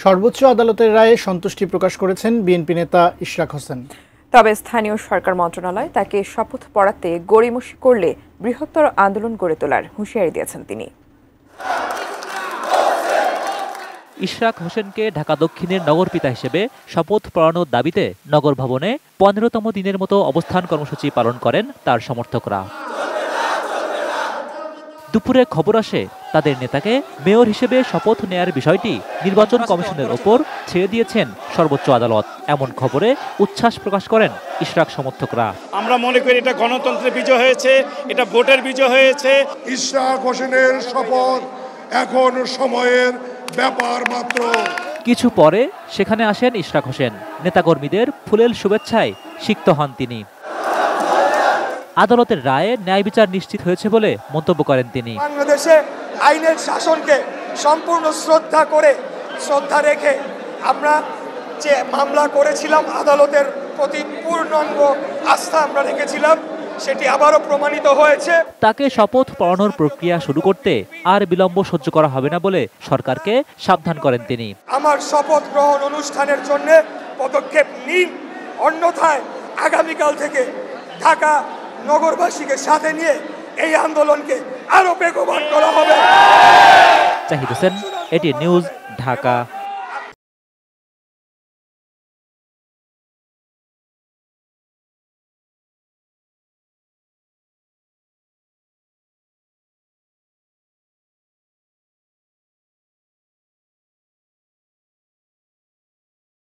সর্বোচ্চ আদালতের রায়ে সন্তুষ্টি প্রকাশ করেছেন বিএনপি নেতা ইশরাক হোসেন। তবে স্থানীয় সরকার মন্ত্রণালয় তাকে শপথ পড়াতে গড়িমসি করলে বৃহত্তর আন্দোলন গড়ে তোলার হুঁশিয়ারি দিয়েছেন তিনি। ইশরাক হোসেনকে ঢাকা দক্ষিণের নগরপিতা হিসেবে শপথ পড়ানোর দাবিতে নগর ভবনে 15তম দিনের মতো অবস্থান কর্মসূচি পালন করেন তার সমর্থকরা। দুপুরে খবর আসে তাদের নেতাকে মেয়র হিসেবে শপথ নেয়ার বিষয়টি নির্বাচন কমিশনের ওপর ছেড়ে দিয়েছেন সর্বোচ্চ আদালত। এমন খবরে উচ্ছ্বাস প্রকাশ করেন ইশরাক সমর্থকরা। আমরা মনে করি এটা গণতন্ত্রের বিজয় হয়েছে, এটা ভোটের বিজয় হয়েছে। ইশরাক হোসেনের শপথ এখন সময়ের ব্যাপার মাত্র। কিছু পরে সেখানে আসেন ইশরাক হোসেন। নেতাকর্মীদের ফুলেল শুভেচ্ছায় সিক্ত হন তিনি। আদালতের রায়ে ন্যায় বিচার নিশ্চিত হয়েছে বলে মন্তব্য করেন তিনি। বাংলাদেশে আইনের শাসনকে সম্পূর্ণ শ্রদ্ধা রেখে আমরা যে মামলা করেছিলাম, আদালতের প্রতি পূর্ণাঙ্গ আস্থা আমরা রেখেছিলাম, সেটি আবারও প্রমাণিত হয়েছে। তাকে শপথ পড়ানোর প্রক্রিয়া শুরু করতে আর বিলম্ব সহ্য করা হবে না বলে সরকারকে সাবধান করেন তিনি। আমার শপথ গ্রহণ অনুষ্ঠানের জন্য পদক্ষেপ নিন, অন্যথায় আগামীকাল থেকে ঢাকা নগরবাসীকে সাথে নিয়ে এই আন্দোলনকে আরো বেগবান করা হবে। Zahid Hossain, ATN news, Dhaka.